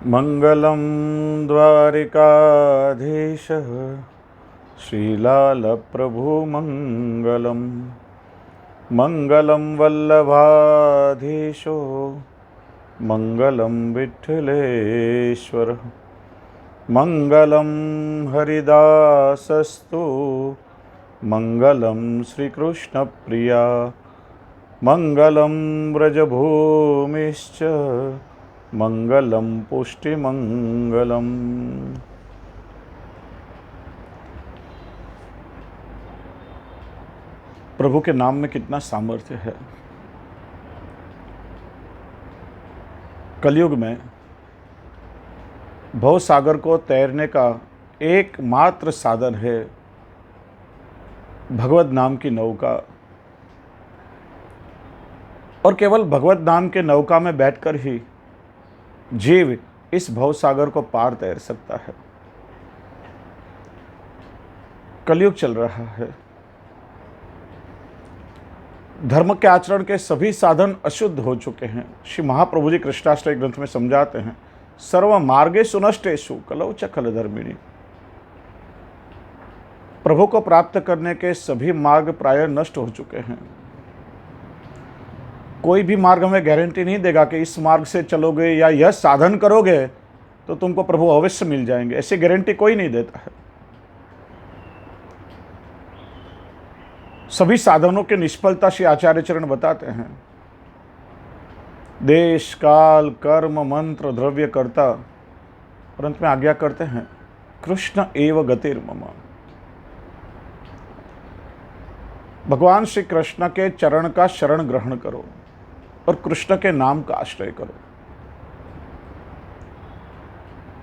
मंगलम द्वारिकाधीशः श्रीलालप्रभु मंगलम। मंगलम वल्लभाधीशो मंगलम विठ्ठलेश्वर। मंगलम हरिदासस्तु मंगलम श्रीकृष्णप्रिया। मंगलम व्रजभूमिश्च मंगलम पुष्टिमंगलम। प्रभु के नाम में कितना सामर्थ्य है। कलयुग में भव सागर को तैरने का एकमात्र साधन है भगवत नाम की नौका। और केवल भगवत नाम के नौका में बैठकर ही जीव इस भव सागर को पार तैर सकता है। कलयुग चल रहा है। धर्म के आचरण के सभी साधन अशुद्ध हो चुके हैं। श्री महाप्रभु जी कृष्णाष्टक ग्रंथ में समझाते हैं, सर्व मार्गेषु नष्टेषु कलौ च खलधर्मिणी। प्रभु को प्राप्त करने के सभी मार्ग प्राय नष्ट हो चुके हैं। कोई भी मार्ग हमें गारंटी नहीं देगा कि इस मार्ग से चलोगे या यह साधन करोगे तो तुमको प्रभु अवश्य मिल जाएंगे, ऐसी गारंटी कोई नहीं देता है। सभी साधनों की निष्फलता श्री आचार्य चरण बताते हैं। देश काल कर्म मंत्र द्रव्य कर्ता, और अंत में आज्ञा करते हैं कृष्ण एव गतिर्मम। भगवान श्री कृष्ण के चरण का शरण ग्रहण करो और कृष्ण के नाम का आश्रय करो,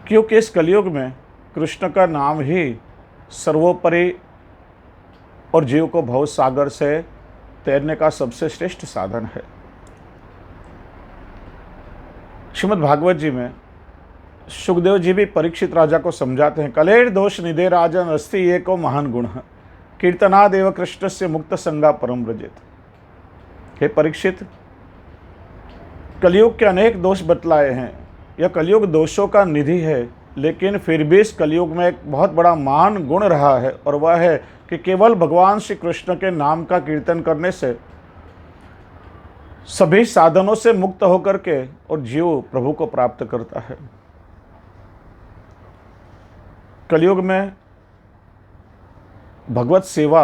क्योंकि इस कलयुग में कृष्ण का नाम ही सर्वोपरि और जीव को भव सागर से तैरने का सबसे श्रेष्ठ साधन है। श्रीमद् भागवत जी में सुखदेव जी भी परीक्षित राजा को समझाते हैं, कलेर दोष निधे राजन अस्ति एको महान गुण कीर्तनादेव कृष्ण से मुक्त संगा परम व्रजेत। हे परीक्षित, कलयुग के अनेक दोष बतलाए हैं। यह कलयुग दोषों का निधि है, लेकिन फिर भी इस कलयुग में एक बहुत बड़ा महान गुण रहा है, और वह है कि केवल भगवान श्री कृष्ण के नाम का कीर्तन करने से सभी साधनों से मुक्त होकर के और जीव प्रभु को प्राप्त करता है। कलयुग में भगवत सेवा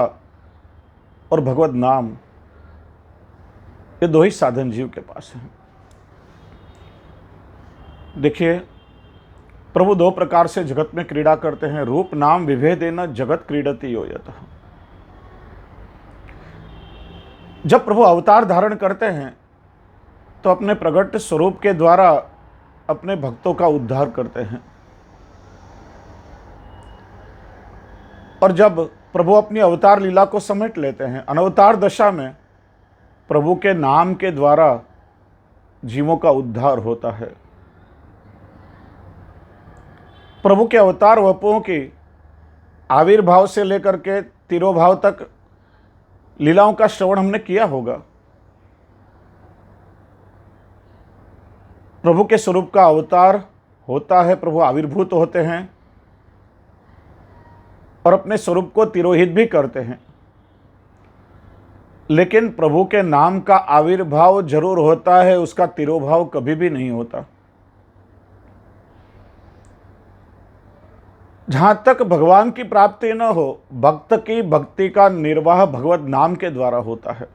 और भगवत नाम, ये दो ही साधन जीव के पास हैं। देखिए, प्रभु दो प्रकार से जगत में क्रीड़ा करते हैं। रूप नाम विभेदेन जगत क्रीडति यो यतः। जब प्रभु अवतार धारण करते हैं तो अपने प्रकट स्वरूप के द्वारा अपने भक्तों का उद्धार करते हैं, और जब प्रभु अपनी अवतार लीला को समेट लेते हैं, अनवतार दशा में प्रभु के नाम के द्वारा जीवों का उद्धार होता है। प्रभु के अवतार वपुओं की आविर्भाव से लेकर के तिरोभाव तक लीलाओं का श्रवण हमने किया होगा। प्रभु के स्वरूप का अवतार होता है, प्रभु आविर्भूत होते हैं और अपने स्वरूप को तिरोहित भी करते हैं, लेकिन प्रभु के नाम का आविर्भाव जरूर होता है, उसका तिरोभाव कभी भी नहीं होता। जहां तक भगवान की प्राप्ति न हो, भक्त की भक्ति का निर्वाह भगवत नाम के द्वारा होता है।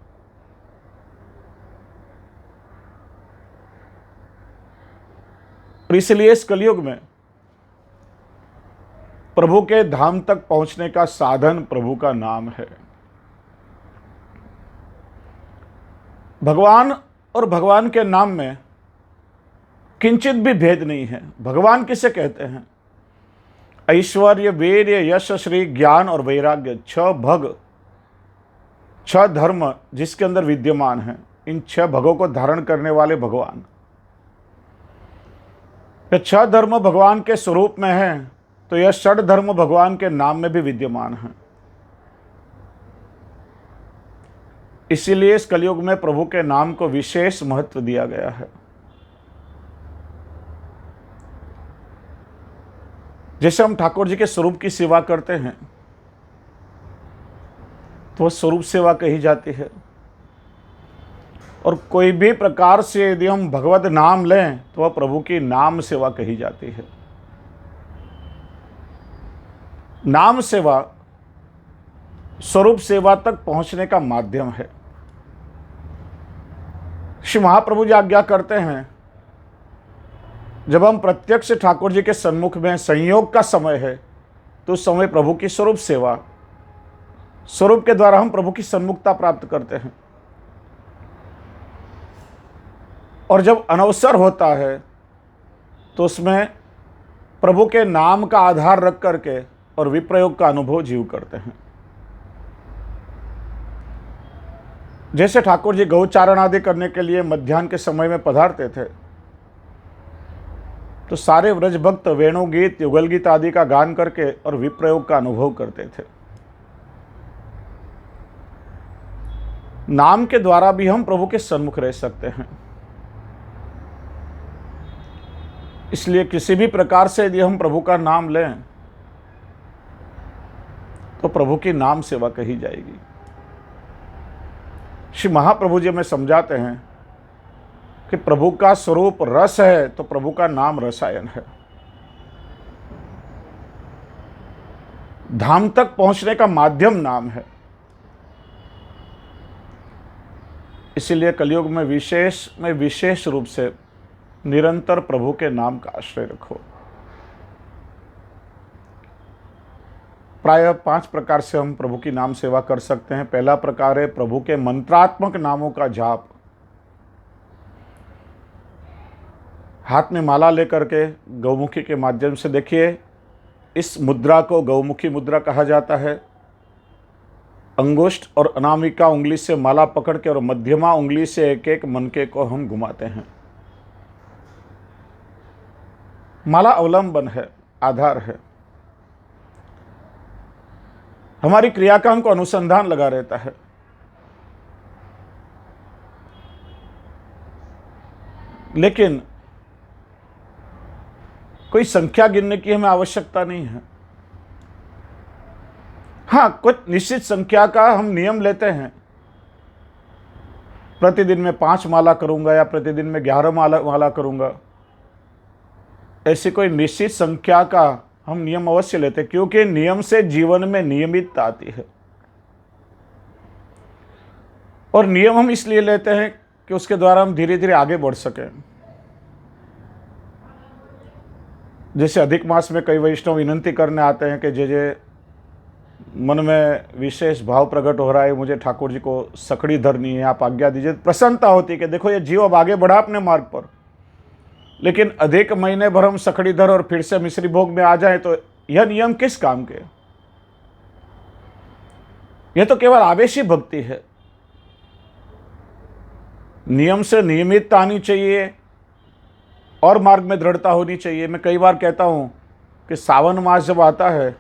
इसलिए इस कलयुग में प्रभु के धाम तक पहुंचने का साधन प्रभु का नाम है। भगवान और भगवान के नाम में किंचित भी भेद नहीं है। भगवान किसे कहते हैं? ऐश्वर्य वीर्य यश श्री ज्ञान और वैराग्य, छह धर्म जिसके अंदर विद्यमान है, इन छह भगों को धारण करने वाले भगवान। ये छह धर्म भगवान के स्वरूप में है, तो यह षड धर्म भगवान के नाम में भी विद्यमान है। इसीलिए इस कलयुग में प्रभु के नाम को विशेष महत्व दिया गया है। जैसे हम ठाकुर जी के स्वरूप की सेवा करते हैं तो वह स्वरूप सेवा कही जाती है। और कोई भी प्रकार से यदि हम भगवत नाम लें तो वह प्रभु की नाम सेवा कही जाती है। नाम सेवा स्वरूप सेवा तक पहुंचने का माध्यम है। श्री महाप्रभु जी आज्ञा करते हैं, जब हम प्रत्यक्ष ठाकुर जी के सन्मुख में संयोग का समय है तो उस समय प्रभु की स्वरूप सेवा, स्वरूप के द्वारा हम प्रभु की सन्मुखता प्राप्त करते हैं। और जब अनवसर होता है तो उसमें प्रभु के नाम का आधार रख करके और विप्रयोग का अनुभव जीव करते हैं। जैसे ठाकुर जी गौचारण आदि करने के लिए मध्याह्न के समय में पधारते थे तो सारे व्रज भक्त वेणु गीत, युगल गीत आदि का गान करके और विप्रयोग का अनुभव करते थे। नाम के द्वारा भी हम प्रभु के सन्मुख रह सकते हैं। इसलिए किसी भी प्रकार से यदि हम प्रभु का नाम लें तो प्रभु की नाम सेवा कही जाएगी। श्री महाप्रभु जी हमें समझाते हैं कि प्रभु का स्वरूप रस है तो प्रभु का नाम रसायन है। धाम तक पहुंचने का माध्यम नाम है। इसीलिए कलयुग में विशेष रूप से निरंतर प्रभु के नाम का आश्रय रखो। प्रायः 5 प्रकार से हम प्रभु की नाम सेवा कर सकते हैं। पहला प्रकार है प्रभु के मंत्रात्मक नामों का जाप। हाथ में माला लेकर के गौमुखी के माध्यम से, देखिए इस मुद्रा को गौमुखी मुद्रा कहा जाता है। अंगुष्ठ और अनामिका उंगली से माला पकड़ के और मध्यमा उंगली से एक एक मनके को हम घुमाते हैं। माला अवलंबन है, आधार है। हमारी क्रियाकांड को अनुसंधान लगा रहता है। लेकिन कोई संख्या गिनने की हमें आवश्यकता नहीं है। हाँ, कुछ निश्चित संख्या का हम नियम लेते हैं। प्रतिदिन में 5 माला करूंगा या प्रतिदिन में 11 माला करूंगा, ऐसी कोई निश्चित संख्या का हम नियम अवश्य लेते हैं, क्योंकि नियम से जीवन में नियमितता आती है। और नियम हम इसलिए लेते हैं कि उसके द्वारा हम धीरे धीरे आगे बढ़ सकें। जैसे अधिक मास में कई वैष्णव विनंती करने आते हैं कि जे मन में विशेष भाव प्रकट हो रहा है, मुझे ठाकुर जी को सकड़ी धरनी है, आप आज्ञा दीजिए। प्रसन्नता होती है कि देखो ये जीव अब आगे बढ़ा अपने मार्ग पर। लेकिन अधिक महीने भर हम सकड़ी धर और फिर से मिश्री भोग में आ जाए तो यह नियम किस काम के? यह तो केवल आवेशी भक्ति है। नियम से नियमितता आनी चाहिए और मार्ग में दृढ़ता होनी चाहिए। मैं कई बार कहता हूं कि सावन मास जब आता है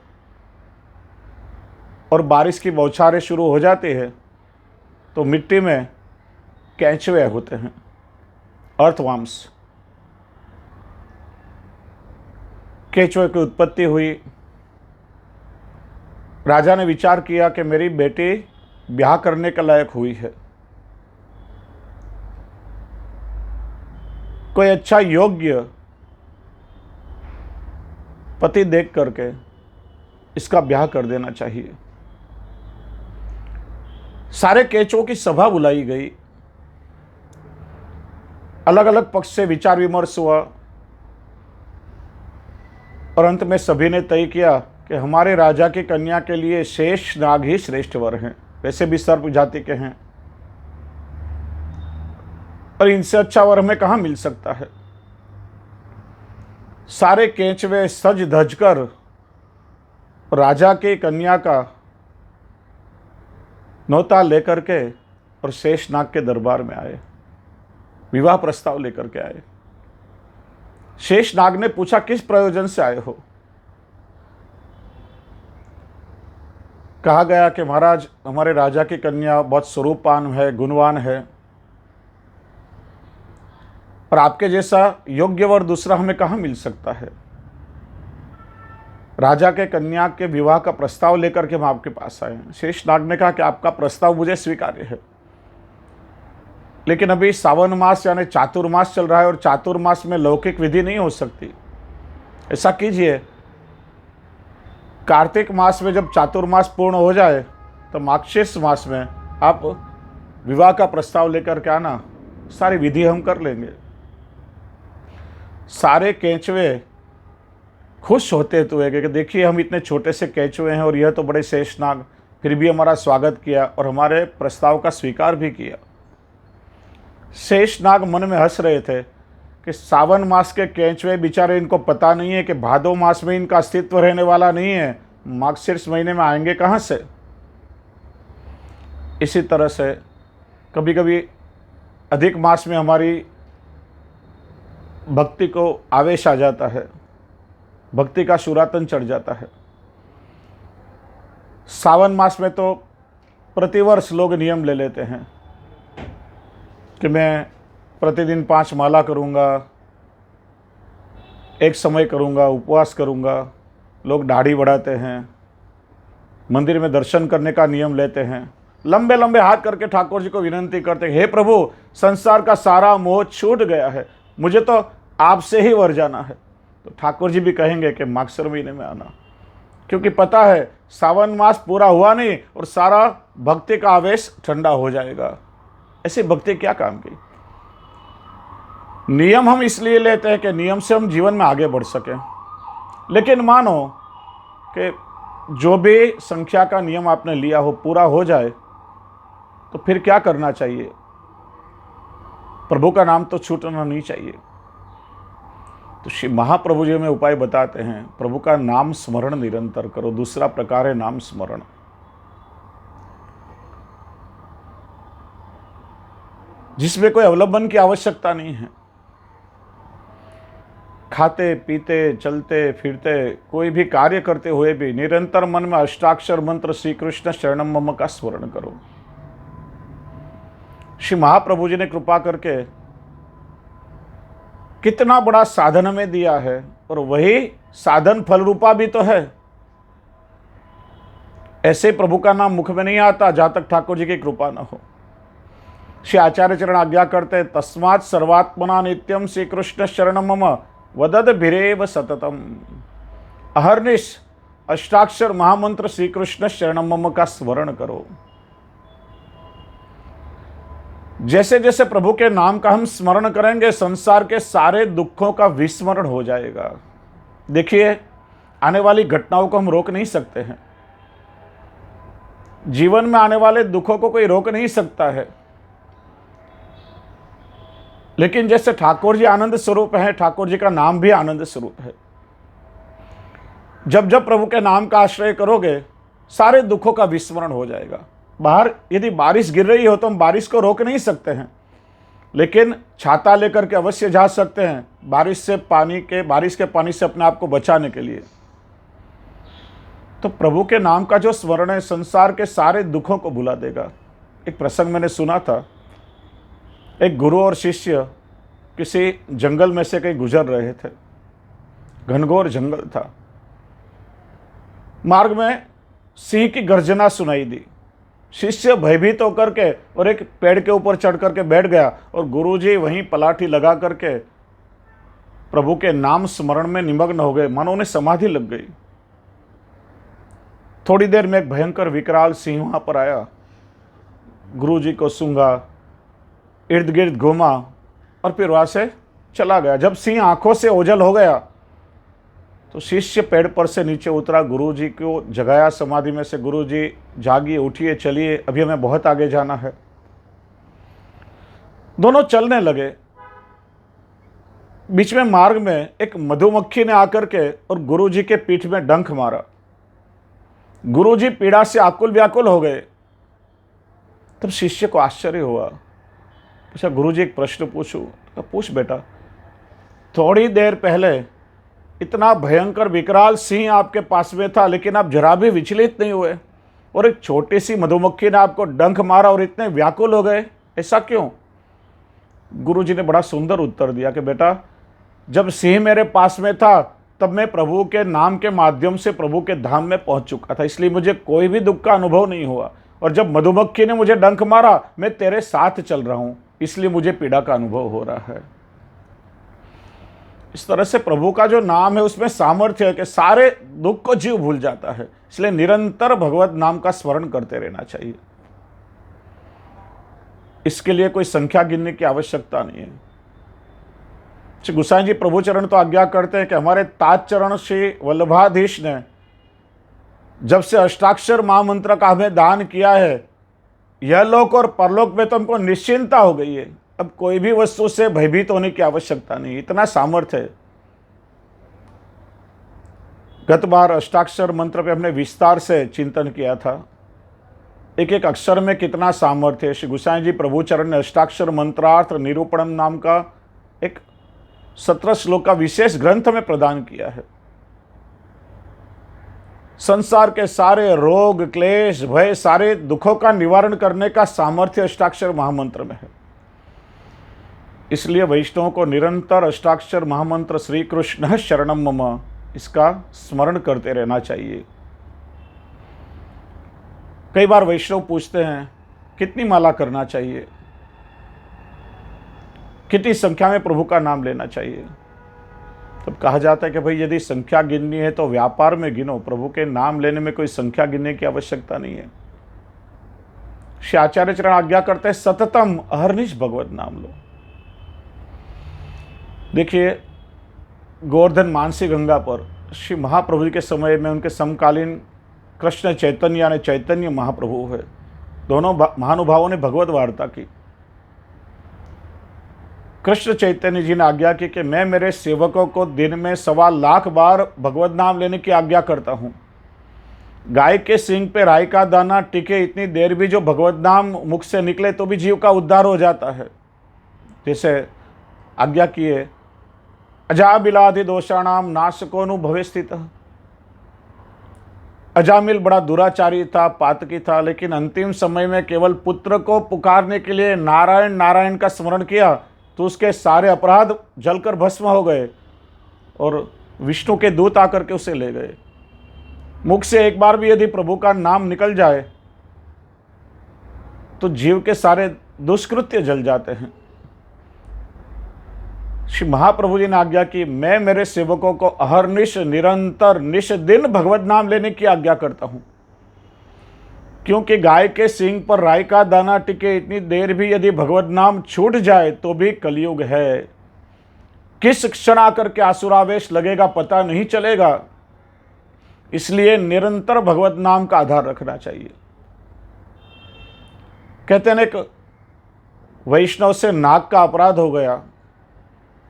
और बारिश की बौछारें शुरू हो जाती है तो मिट्टी में केंचुए होते हैं, अर्थवर्म्स। केंचुए की उत्पत्ति हुई। राजा ने विचार किया कि मेरी बेटी ब्याह करने के लायक हुई है, कोई अच्छा योग्य पति देख करके इसका ब्याह कर देना चाहिए। सारे केंचुओं की सभा बुलाई गई, अलग अलग पक्ष से विचार विमर्श हुआ और अंत में सभी ने तय किया कि हमारे राजा की कन्या के लिए शेष नाग ही श्रेष्ठ वर हैं। वैसे भी सर्प जाति के हैं और इनसे अच्छा वर हमें कहाँ मिल सकता है। सारे केंचुए सज धज कर राजा की कन्या का नौता लेकर के और शेषनाग के दरबार में आए, विवाह प्रस्ताव लेकर के आए। शेषनाग ने पूछा, किस प्रयोजन से आए हो? कहा गया कि महाराज, हमारे राजा की कन्या बहुत स्वरूपवान है, गुणवान है और आपके जैसा योग्य वर दूसरा हमें कहाँ मिल सकता है। राजा के कन्या के विवाह का प्रस्ताव लेकर के हम आपके पास आए हैं। शेषनाग ने कहा कि आपका प्रस्ताव मुझे स्वीकार्य है, लेकिन अभी सावन मास यानी चातुर्मास चल रहा है और चातुर्मास में लौकिक विधि नहीं हो सकती। ऐसा कीजिए, कार्तिक मास में जब चातुर्मास पूर्ण हो जाए तो मार्गशीर्ष मास में आप विवाह का प्रस्ताव लेकर के आना, सारी विधि हम कर लेंगे। सारे केंचुए खुश होते हुए कि देखिए हम इतने छोटे से केंचुए हैं और यह तो बड़े शेषनाग, फिर भी हमारा स्वागत किया और हमारे प्रस्ताव का स्वीकार भी किया। शेषनाग मन में हंस रहे थे कि सावन मास के केंचुए बेचारे, इनको पता नहीं है कि भादो मास में इनका अस्तित्व रहने वाला नहीं है, मार्गशीर्ष महीने में आएंगे कहाँ से। इसी तरह से कभी कभी अधिक मास में हमारी भक्ति को आवेश आ जाता है, भक्ति का शुरातन चढ़ जाता है। सावन मास में तो प्रतिवर्ष लोग नियम ले लेते हैं कि मैं प्रतिदिन 5 माला करूँगा, एक समय करूँगा, उपवास करूँगा। लोग दाढ़ी बढ़ाते हैं, मंदिर में दर्शन करने का नियम लेते हैं, लंबे लंबे हाथ करके ठाकुर जी को विनंती करते हैं, हे प्रभु संसार का सारा मोह छूट गया है, मुझे तो आपसे ही वर जाना है। तो ठाकुर जी भी कहेंगे कि मार्गशीर्ष महीने में आना, क्योंकि पता है सावन मास पूरा हुआ नहीं और सारा भक्ति का आवेश ठंडा हो जाएगा। ऐसी भक्ति क्या काम की। नियम हम इसलिए लेते हैं कि नियम से हम जीवन में आगे बढ़ सकें, लेकिन मानो कि जो भी संख्या का नियम आपने लिया हो पूरा हो जाए तो फिर क्या करना चाहिए। प्रभु का नाम तो छूटना नहीं चाहिए। तो श्री महाप्रभु जी में उपाय बताते हैं, प्रभु का नाम स्मरण निरंतर करो। दूसरा प्रकार है नाम स्मरण। जिसमें कोई अवलंबन की आवश्यकता नहीं है। खाते पीते चलते फिरते कोई भी कार्य करते हुए भी निरंतर मन में अष्टाक्षर मंत्र श्री कृष्ण शरणम मम का स्मरण करो। श्री महाप्रभु जी ने कृपा करके कितना बड़ा साधन हमें दिया है, और वही साधन फल रूपा भी तो है। ऐसे प्रभु का नाम मुख में नहीं आता जहां तक ठाकुर जी की कृपा न हो। श्री आचार्य चरण आज्ञा करते, तस्मात् सर्वात्मना नित्यम श्री कृष्ण शरणम मम वदद भिरेव सततम। अहर्निश अष्टाक्षर महामंत्र श्री कृष्ण शरणम मम का स्मरण करो। जैसे जैसे प्रभु के नाम का हम स्मरण करेंगे, संसार के सारे दुखों का विस्मरण हो जाएगा। देखिए, आने वाली घटनाओं को हम रोक नहीं सकते हैं। जीवन में आने वाले दुखों को कोई रोक नहीं सकता है, लेकिन जैसे ठाकुर जी आनंद स्वरूप है, ठाकुर जी का नाम भी आनंद स्वरूप है। जब जब प्रभु के नाम का आश्रय करोगे, सारे दुखों का विस्मरण हो जाएगा। बाहर यदि बारिश गिर रही हो तो हम बारिश को रोक नहीं सकते हैं, लेकिन छाता लेकर के अवश्य जा सकते हैं बारिश के पानी से अपने आप को बचाने के लिए। तो प्रभु के नाम का जो स्मरण है, संसार के सारे दुखों को भुला देगा। एक प्रसंग मैंने सुना था, एक गुरु और शिष्य किसी जंगल में से कहीं गुजर रहे थे। घनघोर जंगल था। मार्ग में सिंह की गर्जना सुनाई दी। शिष्य भयभीत होकर के और एक पेड़ के ऊपर चढ़ करके बैठ गया, और गुरुजी वहीं पलाठी लगा करके प्रभु के नाम स्मरण में निमग्न हो गए। मानो उन्हें समाधि लग गई। थोड़ी देर में एक भयंकर विकराल सिंह वहां पर आया, गुरुजी को सूंघा, इर्द गिर्द घूमा और फिर वहां से चला गया। जब सिंह आंखों से ओझल हो गया तो शिष्य पेड़ पर से नीचे उतरा, गुरुजी को जगाया समाधि में से, गुरुजी जागिए, उठिए, चलिए, अभी हमें बहुत आगे जाना है। दोनों चलने लगे। बीच में मार्ग में एक मधुमक्खी ने आकर के और गुरुजी के पीठ में डंक मारा। गुरुजी पीड़ा से आकुल व्याकुल हो गए। तब शिष्य को आश्चर्य हुआ। पूछा, गुरुजी एक प्रश्न पूछूं? तो पूछ बेटा। थोड़ी देर पहले इतना भयंकर विकराल सिंह आपके पास में था, लेकिन आप जरा भी विचलित नहीं हुए, और एक छोटी सी मधुमक्खी ने आपको डंक मारा और इतने व्याकुल हो गए, ऐसा क्यों? गुरुजी ने बड़ा सुंदर उत्तर दिया कि बेटा, जब सिंह मेरे पास में था तब मैं प्रभु के नाम के माध्यम से प्रभु के धाम में पहुंच चुका था, इसलिए मुझे कोई भी दुख का अनुभव नहीं हुआ। और जब मधुमक्खी ने मुझे डंक मारा, मैं तेरे साथ चल रहा हूं, इसलिए मुझे पीड़ा का अनुभव हो रहा है। इस तरह से प्रभु का जो नाम है उसमें सामर्थ्य है कि सारे दुख को जीव भूल जाता है। इसलिए निरंतर भगवत नाम का स्मरण करते रहना चाहिए। इसके लिए कोई संख्या गिनने की आवश्यकता नहीं है। श्री गोसाई जी प्रभु चरण तो आज्ञा करते हैं कि हमारे ताज चरण श्री वल्लभाधीश ने जब से अष्टाक्षर महामंत्र का हमें दान किया है, यह लोक और परलोक में तो हमको निश्चिंता हो गई है। अब कोई भी वस्तु से भयभीत होने की आवश्यकता नहीं, इतना सामर्थ्य है। गत बार अष्टाक्षर मंत्र पे हमने विस्तार से चिंतन किया था, एक एक अक्षर में कितना सामर्थ्य है। श्री गोसाई जी प्रभु चरण ने अष्टाक्षर मंत्रार्थ निरूपणम नाम का एक 17 श्लोक का विशेष ग्रंथ में प्रदान किया है। संसार के सारे रोग क्लेश भय सारे दुखों का निवारण करने का सामर्थ्य अष्टाक्षर महामंत्र में है। इसलिए वैष्णवों को निरंतर अष्टाक्षर महामंत्र श्री कृष्ण शरणम मम इसका स्मरण करते रहना चाहिए। कई बार वैष्णव पूछते हैं कितनी माला करना चाहिए, कितनी संख्या में प्रभु का नाम लेना चाहिए। तब कहा जाता है कि भाई यदि संख्या गिननी है तो व्यापार में गिनो, प्रभु के नाम लेने में कोई संख्या गिनने की आवश्यकता नहीं है। श्री आचार्य चरण आज्ञा करते हैं सततम अहर्निश भगवत नाम लो। देखिए गोवर्धन मानसी गंगा पर श्री महाप्रभु जी के समय में उनके समकालीन कृष्ण चैतन्य यानी चैतन्य महाप्रभु है, दोनों महानुभावों ने भगवत वार्ता की। कृष्ण चैतन्य जी ने आज्ञा की कि मैं मेरे सेवकों को दिन में 1.25 लाख बार भगवत नाम लेने की आज्ञा करता हूँ। गाय के सींग पे राई का दाना टिके इतनी देर भी जो भगवत नाम मुख से निकले तो भी जीव का उद्धार हो जाता है। जैसे आज्ञा की है अजाबिलादि दोषाणाम नाशकोनु भवे स्थित। अजामिल बड़ा दुराचारी था, पातकी था, लेकिन अंतिम समय में केवल पुत्र को पुकारने के लिए नारायण नारायण का स्मरण किया तो उसके सारे अपराध जलकर भस्म हो गए और विष्णु के दूत आकर के उसे ले गए। मुख से एक बार भी यदि प्रभु का नाम निकल जाए तो जीव के सारे दुष्कृत्य जल जाते हैं। श्री महाप्रभु जी ने आज्ञा की मैं मेरे सेवकों को अहर्निश निरंतर निश दिन भगवत नाम लेने की आज्ञा करता हूं, क्योंकि गाय के सींग पर राई का दाना टिके इतनी देर भी यदि भगवत नाम छूट जाए तो भी कलयुग है। किस क्षण आकर के आसुरावेश लगेगा पता नहीं चलेगा। इसलिए निरंतर भगवत नाम का आधार रखना चाहिए। कहते हैं एक वैष्णव से नाग का अपराध हो गया,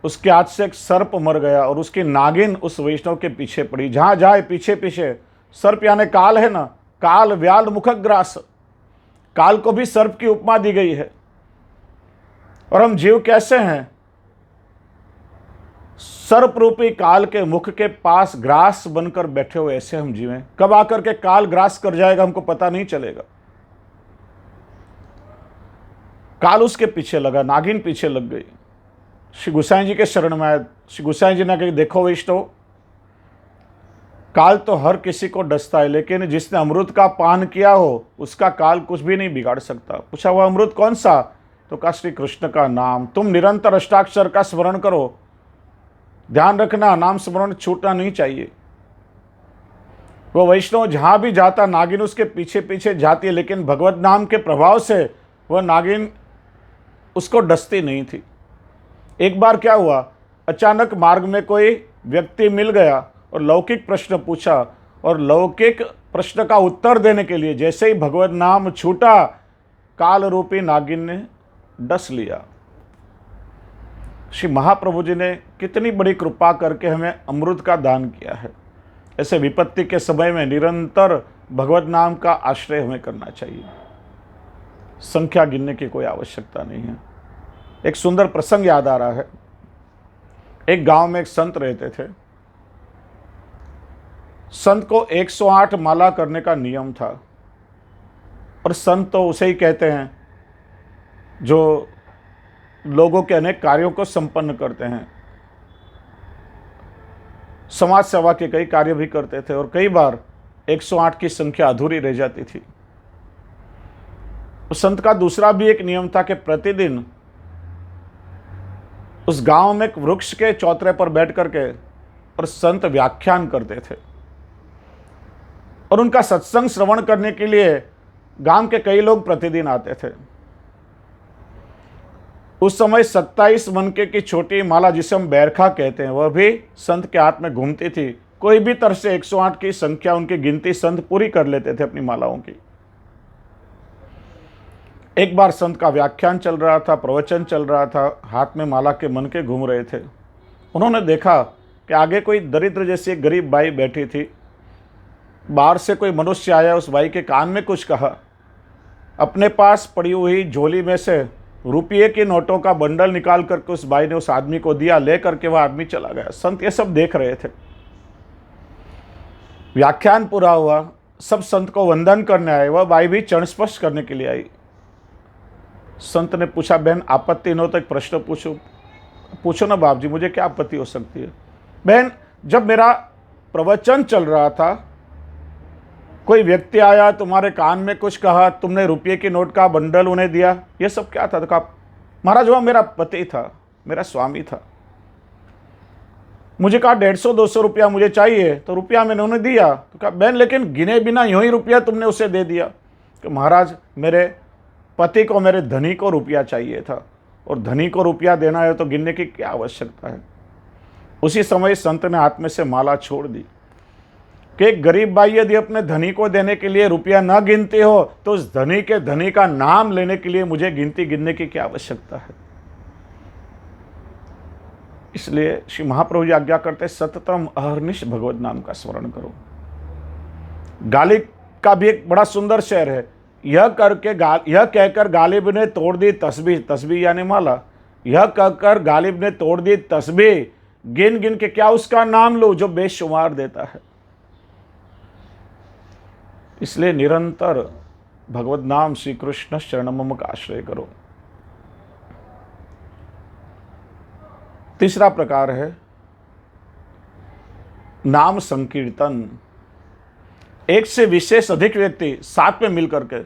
उसके हाथ से एक सर्प मर गया और उसकी नागिन उस वैष्णव के पीछे पड़ी। जहां जाए पीछे पीछे सर्प यानी काल है ना, काल व्याल मुखग्रास, काल को भी सर्प की उपमा दी गई है। और हम जीव कैसे हैं, सर्प रूपी काल के मुख के पास ग्रास बनकर बैठे हुए ऐसे हम जीव हैं। कब आकर के काल ग्रास कर जाएगा हमको पता नहीं चलेगा। काल उसके पीछे लगा, नागिन पीछे लग गई। श्री गोसाई जी के शरण में आए। श्री गोसाई जी ने कहा देखो वैष्णव, काल तो हर किसी को डसता है, लेकिन जिसने अमृत का पान किया हो उसका काल कुछ भी नहीं बिगाड़ सकता। पूछा वह अमृत कौन सा, तो कहा श्री कृष्ण का नाम। तुम निरंतर अष्टाक्षर का स्मरण करो, ध्यान रखना नाम स्मरण छूटना नहीं चाहिए। वो वैष्णव जहां भी जाता नागिन उसके पीछे पीछे जाती है, लेकिन भगवत नाम के प्रभाव से वह नागिन उसको डसती नहीं थी। एक बार क्या हुआ, अचानक मार्ग में कोई व्यक्ति मिल गया और लौकिक प्रश्न पूछा, और लौकिक प्रश्न का उत्तर देने के लिए जैसे ही भगवत नाम छूटा, काल रूपी नागिन ने डस लिया। श्री महाप्रभु जी ने कितनी बड़ी कृपा करके हमें अमृत का दान किया है। ऐसे विपत्ति के समय में निरंतर भगवत नाम का आश्रय हमें करना चाहिए। संख्या गिनने की कोई आवश्यकता नहीं है। एक सुंदर प्रसंग याद आ रहा है। एक गांव में एक संत रहते थे। संत को 108 माला करने का नियम था, और संत तो उसे ही कहते हैं जो लोगों के अनेक कार्यों को संपन्न करते हैं। समाज सेवा के कई कार्य भी करते थे और कई बार 108 की संख्या अधूरी रह जाती थी। उस संत का दूसरा भी एक नियम था कि प्रतिदिन उस गांव में एक वृक्ष के चौतरे पर बैठ करके और संत व्याख्यान करते थे और उनका सत्संग श्रवण करने के लिए गांव के कई लोग प्रतिदिन आते थे। उस समय 27 मनके की छोटी माला जिसे हम बैरखा कहते हैं वह भी संत के हाथ में घूमती थी। कोई भी तरह से 108 की संख्या उनकी गिनती संत पूरी कर लेते थे अपनी मालाओं की। एक बार संत का व्याख्यान चल रहा था, प्रवचन चल रहा था, हाथ में माला के मनके घूम रहे थे। उन्होंने देखा कि आगे कोई दरिद्र जैसी एक गरीब बाई बैठी थी। बाहर से कोई मनुष्य आया, उस बाई के कान में कुछ कहा। अपने पास पड़ी हुई झोली में से रुपये के नोटों का बंडल निकाल करके उस बाई ने उस आदमी को दिया, ले करके वह आदमी चला गया। संत ये सब देख रहे थे। व्याख्यान पूरा हुआ, सब संत को वंदन करने आए। वह बाई भी चरण स्पर्श करने के लिए आई। संत ने पूछा, बहन आपत्ति न हो तो एक प्रश्न पूछो ना बाप जी, मुझे क्या आपत्ति हो सकती है। बहन, जब मेरा प्रवचन चल रहा था, कोई व्यक्ति आया, तुम्हारे कान में कुछ कहा, तुमने रुपये के नोट का बंडल उन्हें दिया, ये सब क्या था? तो कहा, महाराज वह मेरा पति था, मेरा स्वामी था। मुझे कहा 150-200 रुपया मुझे चाहिए, तो रुपया मैंने उन्हें दिया। तो कहा, बहन लेकिन गिने बिना यूं ही रुपया तुमने उसे दे दिया। कि महाराज मेरे पति को, मेरे धनी को रुपया चाहिए था, और धनी को रुपया देना है तो गिनने की क्या आवश्यकता है। उसी समय संत ने हाथ में से माला छोड़ दी कि एक गरीब बाई यदि अपने धनी को देने के लिए रुपया न गिनती हो तो उस धनी के धनी का नाम लेने के लिए मुझे गिनने की क्या आवश्यकता है। इसलिए श्री महाप्रभु जी आज्ञा करते, सततम अहर्निश भगवत नाम का स्मरण करो। गालिब का भी एक बड़ा सुंदर शेर है। यह कहकर गालिब ने तोड़ दी तस्बीह, तस्बीह यानी माला। यह कहकर गालिब ने तोड़ दी तस्बीह, गिन गिन के क्या उसका नाम लो जो बेशुमार देता है। इसलिए निरंतर भगवत नाम श्री कृष्ण शरणम का आश्रय करो। तीसरा प्रकार है नाम संकीर्तन। एक से विशेष अधिक व्यक्ति साथ में मिलकर के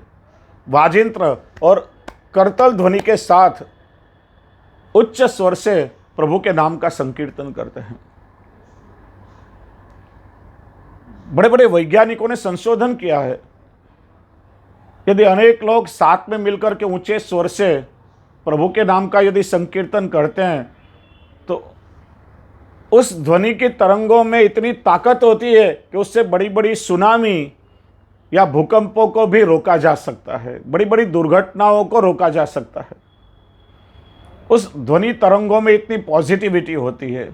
वाजिंत्र और करतल ध्वनि के साथ उच्च स्वर से प्रभु के नाम का संकीर्तन करते हैं। बड़े बड़े वैज्ञानिकों ने संशोधन किया है। यदि अनेक लोग साथ में मिलकर के ऊंचे स्वर से प्रभु के नाम का यदि संकीर्तन करते हैं तो उस ध्वनि की तरंगों में इतनी ताकत होती है कि उससे बड़ी बड़ी सुनामी या भूकंपों को भी रोका जा सकता है, बड़ी बड़ी दुर्घटनाओं को रोका जा सकता है। उस ध्वनि तरंगों में इतनी पॉजिटिविटी होती है,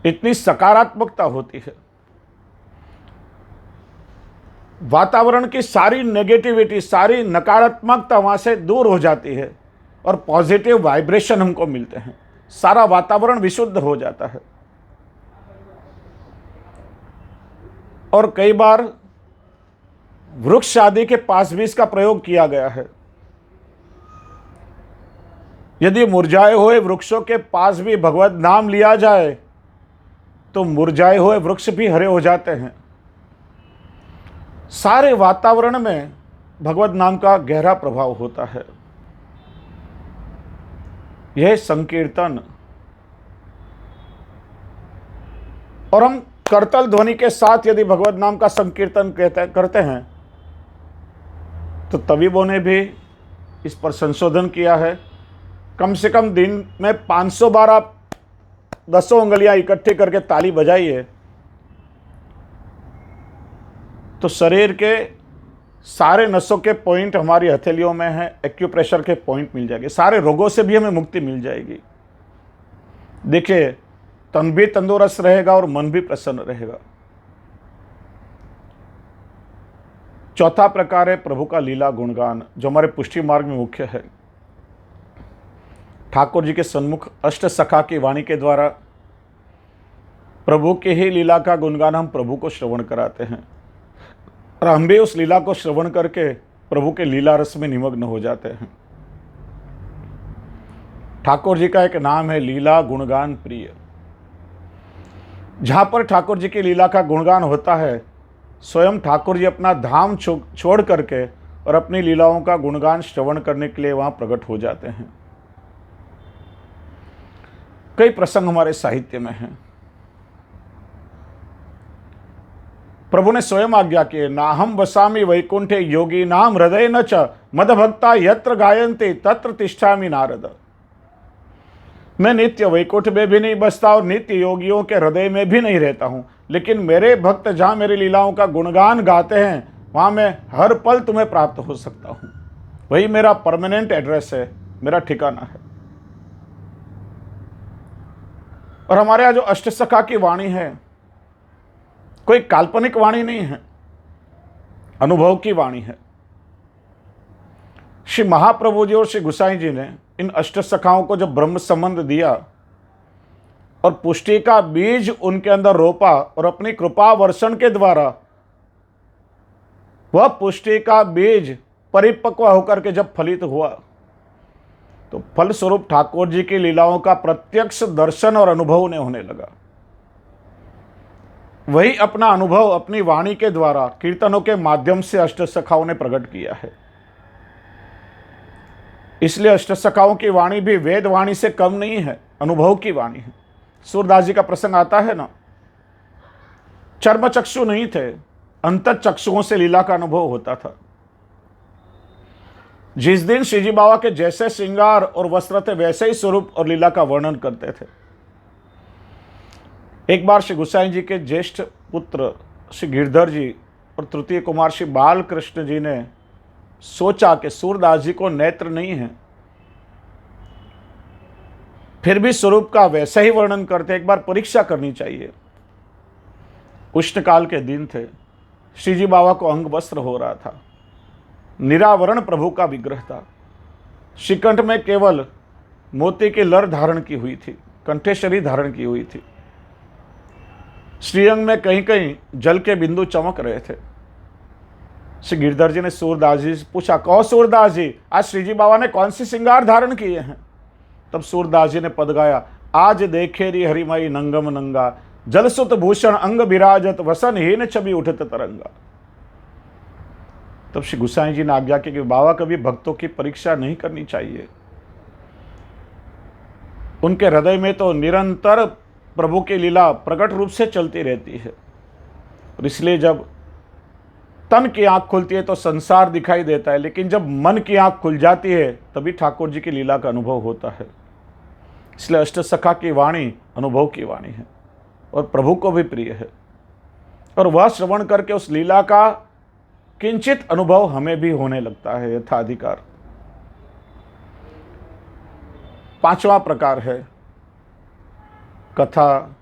इतनी सकारात्मकता होती है। वातावरण की सारी नेगेटिविटी, सारी नकारात्मकता वहां से दूर हो जाती है और पॉजिटिव वाइब्रेशन हमको मिलते हैं। सारा वातावरण विशुद्ध हो जाता है। और कई बार वृक्ष आदि के पास भी इसका प्रयोग किया गया है। यदि मुरझाए हुए वृक्षों के पास भी भगवत नाम लिया जाए तो मुरझाए हुए वृक्ष भी हरे हो जाते हैं। सारे वातावरण में भगवत नाम का गहरा प्रभाव होता है। यह संकीर्तन, और हम करतल ध्वनि के साथ यदि भगवत नाम का संकीर्तन करते हैं तो तबीबों ने भी इस पर संशोधन किया है। कम से कम दिन में 500 बार आप 10 उंगलियां इकट्ठी करके ताली बजाइए तो शरीर के सारे नसों के पॉइंट हमारी हथेलियों में हैं, एक्यूप्रेशर के पॉइंट मिल जाएंगे। सारे रोगों से भी हमें मुक्ति मिल जाएगी। देखिए, तन भी तंदुरुस्त रहेगा और मन भी प्रसन्न रहेगा। चौथा प्रकार है प्रभु का लीला गुणगान, जो हमारे पुष्टि मार्ग में मुख्य है। ठाकुर जी के सन्मुख अष्ट सखा की वाणी के द्वारा प्रभु की ही लीला का गुणगान हम प्रभु को श्रवण कराते हैं और हम भी उस लीला को श्रवण करके प्रभु के लीला रस में निमग्न हो जाते हैं। ठाकुर जी का एक नाम है लीला गुणगान प्रिय। जहाँ पर ठाकुर जी की लीला का गुणगान होता है, स्वयं ठाकुर जी अपना धाम छोड़ करके और अपनी लीलाओं का गुणगान श्रवण करने के लिए वहाँ प्रकट हो जाते हैं। कई प्रसंग हमारे साहित्य में हैं। प्रभु ने स्वयं आज्ञा की, नाहम वसामि वैकुंठे योगी नाम हृदय न च मद भक्ता यत्र गायन्ते तत्र तिष्ठामि नारद। मैं नित्य वैकुंठ में भी नहीं बसता और नित्य योगियों के हृदय में भी नहीं रहता हूं, लेकिन मेरे भक्त जहां मेरी लीलाओं का गुणगान गाते हैं वहां मैं हर पल तुम्हें प्राप्त हो सकता हूं। वही मेरा परमानेंट एड्रेस है, मेरा ठिकाना है। और हमारे यहाँ जो अष्टसखा की वाणी है, कोई काल्पनिक वाणी नहीं है, अनुभव की वाणी है। श्री महाप्रभु जी और श्री गुसाई जी ने इन अष्टसखाओं को जब ब्रह्म संबंध दिया और पुष्टि का बीज उनके अंदर रोपा और अपनी कृपा वर्षण के द्वारा वह पुष्टि का बीज परिपक्व होकर के जब फलित हुआ तो फलस्वरूप ठाकुर जी की लीलाओं का प्रत्यक्ष दर्शन और अनुभव उन्हें होने लगा। वही अपना अनुभव अपनी वाणी के द्वारा कीर्तनों के माध्यम से अष्टसखाओं ने प्रकट किया है। इसलिए अष्टसखाओं की वाणी भी वेद वाणी से कम नहीं है, अनुभव की वाणी है। सूरदास जी का प्रसंग आता है ना, चर्म चक्षु नहीं थे, अंतः चक्षुओं से लीला का अनुभव होता था। जिस दिन श्रीजी बाबा के जैसे श्रृंगार और वस्त्र थे वैसे ही स्वरूप और लीला का वर्णन करते थे। एक बार श्री गुसाई जी के ज्येष्ठ पुत्र श्री गिरधर जी और तृतीय कुमार श्री बालकृष्ण जी ने सोचा कि सूरदास जी को नेत्र नहीं है, फिर भी स्वरूप का वैसा ही वर्णन करते, एक बार परीक्षा करनी चाहिए। उष्णकाल के दिन थे, श्रीजी बाबा को अंग वस्त्र हो रहा था, निरावरण प्रभु का विग्रह था, श्रीकंठ में केवल मोती की लर धारण की हुई थी, कंठेश्वरी धारण की हुई थी, श्रीअंग में कहीं कहीं जल के बिंदु चमक रहे थे। श्री गिरधर जी ने सूरदास जी से पूछा, कहो सूरदास जी, आज श्रीजी बाबा ने कौन सी श्रृंगार धारण किए हैं? तब सूरदास जी ने पद गाया, आज देखे री हरिमई नंगम नंगा, जलसुत भूषण अंग विराजत, वसन हीन छवि उठत तरंगा। तब श्री गुसाई जी ने आज्ञा की कि बाबा कभी भक्तों की परीक्षा नहीं करनी चाहिए। उनके हृदय में तो निरंतर प्रभु की लीला प्रकट रूप से चलती रहती है, और इसलिए जब तन की आंख खुलती है तो संसार दिखाई देता है, लेकिन जब मन की आंख खुल जाती है तभी ठाकुर जी की लीला का अनुभव होता है। इसलिए अष्टसखा की वाणी अनुभव की वाणी है और प्रभु को भी प्रिय है, और वह श्रवण करके उस लीला का किंचित अनुभव हमें भी होने लगता है यथाधिकार। पांचवा प्रकार है कथा,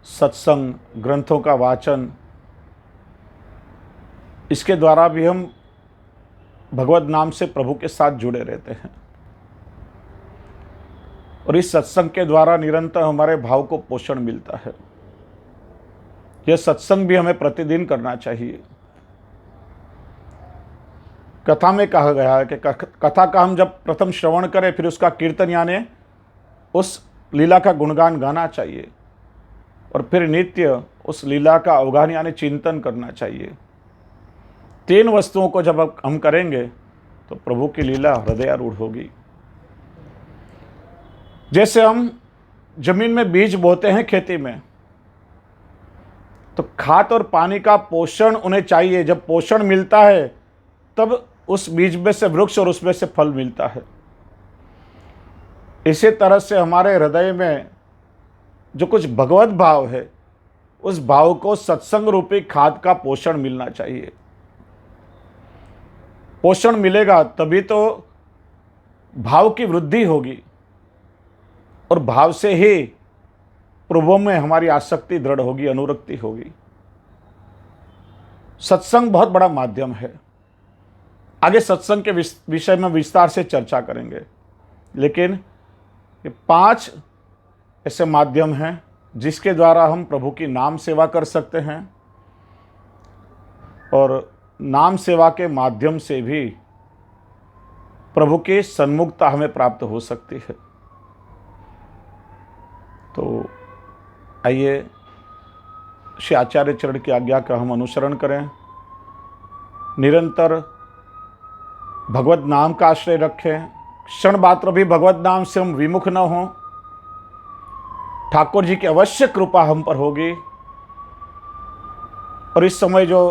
सत्संग, ग्रंथों का वाचन। इसके द्वारा भी हम भगवत नाम से प्रभु के साथ जुड़े रहते हैं, और इस सत्संग के द्वारा निरंतर हमारे भाव को पोषण मिलता है। यह सत्संग भी हमें प्रतिदिन करना चाहिए। कथा में कहा गया है कि कथा का हम जब प्रथम श्रवण करें फिर उसका कीर्तन यानी उस लीला का गुणगान गाना चाहिए, और फिर नित्य उस लीला का अवगान यानी चिंतन करना चाहिए। तीन वस्तुओं को जब हम करेंगे तो प्रभु की लीला हृदयारूढ़ होगी। जैसे हम जमीन में बीज बोते हैं खेती में, तो खाद और पानी का पोषण उन्हें चाहिए। जब पोषण मिलता है तब उस बीज में से वृक्ष और उसमें से फल मिलता है। इसी तरह से हमारे हृदय में जो कुछ भगवत भाव है, उस भाव को सत्संग रूपी खाद का पोषण मिलना चाहिए। पोषण मिलेगा तभी तो भाव की वृद्धि होगी, और भाव से ही प्रभु में हमारी आसक्ति दृढ़ होगी, अनुरक्ति होगी। सत्संग बहुत बड़ा माध्यम है। आगे सत्संग के विषय में विस्तार से चर्चा करेंगे, लेकिन ये 5 ऐसे माध्यम हैं जिसके द्वारा हम प्रभु की नाम सेवा कर सकते हैं, और नाम सेवा के माध्यम से भी प्रभु की सन्मुखता हमें प्राप्त हो सकती है। तो आइए श्री आचार्य चरण की आज्ञा का हम अनुसरण करें, निरंतर भगवत नाम का आश्रय रखें, क्षण मात्र भी भगवत नाम से हम विमुख न हों। ठाकुर जी की अवश्य कृपा हम पर होगी। और इस समय जो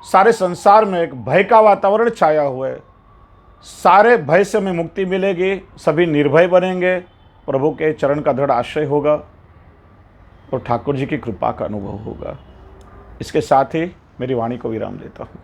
सारे संसार में एक भय का वातावरण छाया हुआ है, सारे भय से हमें मुक्ति मिलेगी, सभी निर्भय बनेंगे, प्रभु के चरण का दृढ़ आश्रय होगा और ठाकुर जी की कृपा का अनुभव होगा। इसके साथ ही मेरी वाणी को विराम देता हूँ।